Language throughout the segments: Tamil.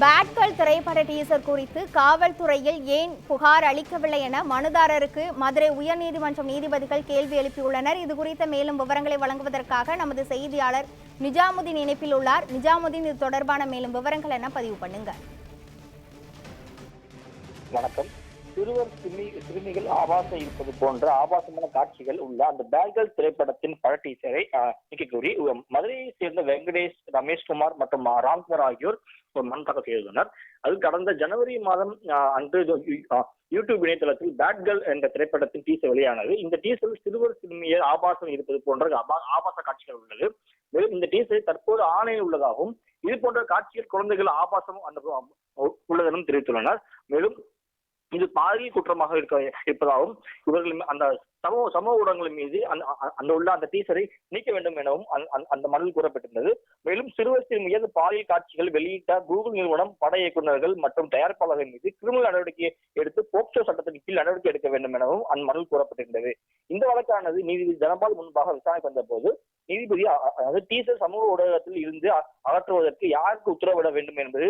பேட்கள் திரைப்பட டீசர் குறித்து காவல்துறையில் ஏன் புகார் அளிக்கவில்லை என மனுதாரருக்கு மதுரை உயர்நீதிமன்றம் நீதிபதிகள் கேள்வி எழுப்பியுள்ளனர். இது குறித்த மேலும் விவரங்களை வழங்குவதற்காக நமது செய்தியாளர் நிஜாமுதீன் இணைப்பில் உள்ளார். நிஜாமுதீன், இது தொடர்பான மேலும் விவரங்கள் என பதிவு பண்ணுங்க. வணக்கம். சிறுவர் சிறுமிகள் ஆபாசம் இருப்பது போன்ற ஆபாசமான காட்சிகள் உள்ள அந்த பேட்கள் திரைப்படத்தின் பட டீசரை நீக்கி மதுரையை சேர்ந்த வெங்கடேஷ், ரமேஷ்குமார் மற்றும் ராம்குமார் ஆகியோர் ஒரு மனு தாக்கல் செய்துள்ளனர். அது கடந்த ஜனவரி மாதம் அன்று யூடியூப் இணையதளத்தில் பேட்கள் என்ற திரைப்படத்தின் டீசர் வெளியானது. இந்த டீசரில் சிறுவர் சிறுமியர் ஆபாசம் இருப்பது போன்ற ஆபாச காட்சிகள் உள்ளது. மேலும் இந்த டீசர் தற்போது ஆணையில் உள்ளதாகவும் இது போன்ற காட்சிகள் குழந்தைகள் ஆபாசம் உள்ளதெனும் தெரிவித்துள்ளனர். மேலும் இது பாலியல் குற்றமாக இருப்பதாகவும் இவர்கள் அந்த சமூக ஊடகங்களின் மீது அந்த டீசரை நீக்க வேண்டும் எனவும் அந்த மனுவில் கூறப்பட்டிருந்தது. மேலும் சிறுவர் சிறுமியர் பாலியல் காட்சிகள் வெளியிட்ட கூகுள் நிறுவனம், பட இயக்குநர்கள் மற்றும் தயாரிப்பாளர்கள் மீது கிரிமினல் நடவடிக்கை எடுத்து போக்சோ சட்டத்தின் கீழ் நடவடிக்கை எடுக்க வேண்டும் எனவும் அந்த மனுவில் கூறப்பட்டிருந்தது. இந்த வழக்கானது நீதிபதி தனபால் முன்பாக விசாரணை வந்த போது நீதிபதி டீசர் சமூக ஊடகத்தில் இருந்து அகற்றுவதற்கு யாருக்கு உத்தரவிட வேண்டும் என்பது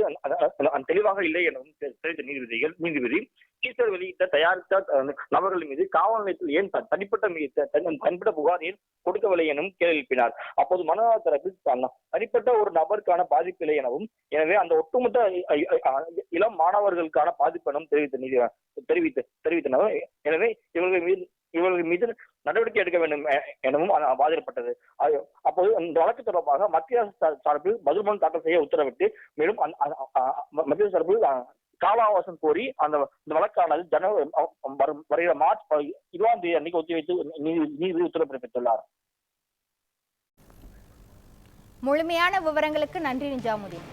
தெளிவாக இல்லை எனவும் தெரிவித்த நீதிபதி டீசர் வெளியிட்ட தயாரித்த நபர்கள் மீது காவல் நிலையத்தில் ஏன் தனிப்பட்ட புகார் ஏன் கொடுக்கவில்லை எனவும் கேள்வி எழுப்பினார். அப்போது மனுதாரர் தரப்பில் தனிப்பட்ட ஒரு நபருக்கான பாதிப்பு இல்லை எனவும், எனவே அந்த ஒட்டுமொத்த இளம் மாணவர்களுக்கான பாதிப்பு எனவும் தெரிவித்தனர். எனவே இவர்கள் மீது நடவடிக்கை எடுக்க வேண்டும் எனவும் வாதிடப்பட்டது. அப்போது இந்த வழக்கு தொடர்பாக மத்திய அரசு சார்பில் பதில் மனு தாக்கல் செய்ய உத்தரவிட்டு, மேலும் மத்திய சார்பில் கால அவகாசம் கோரி இந்த வழக்கானது வருகிற மார்ச் 20ஆம் தேதி அன்னைக்கு ஒத்திவைத்து நீதிபதி உத்தரவு பிறப்பித்துள்ளார். முழுமையான விவரங்களுக்கு நன்றி நிஜாமுதீன்.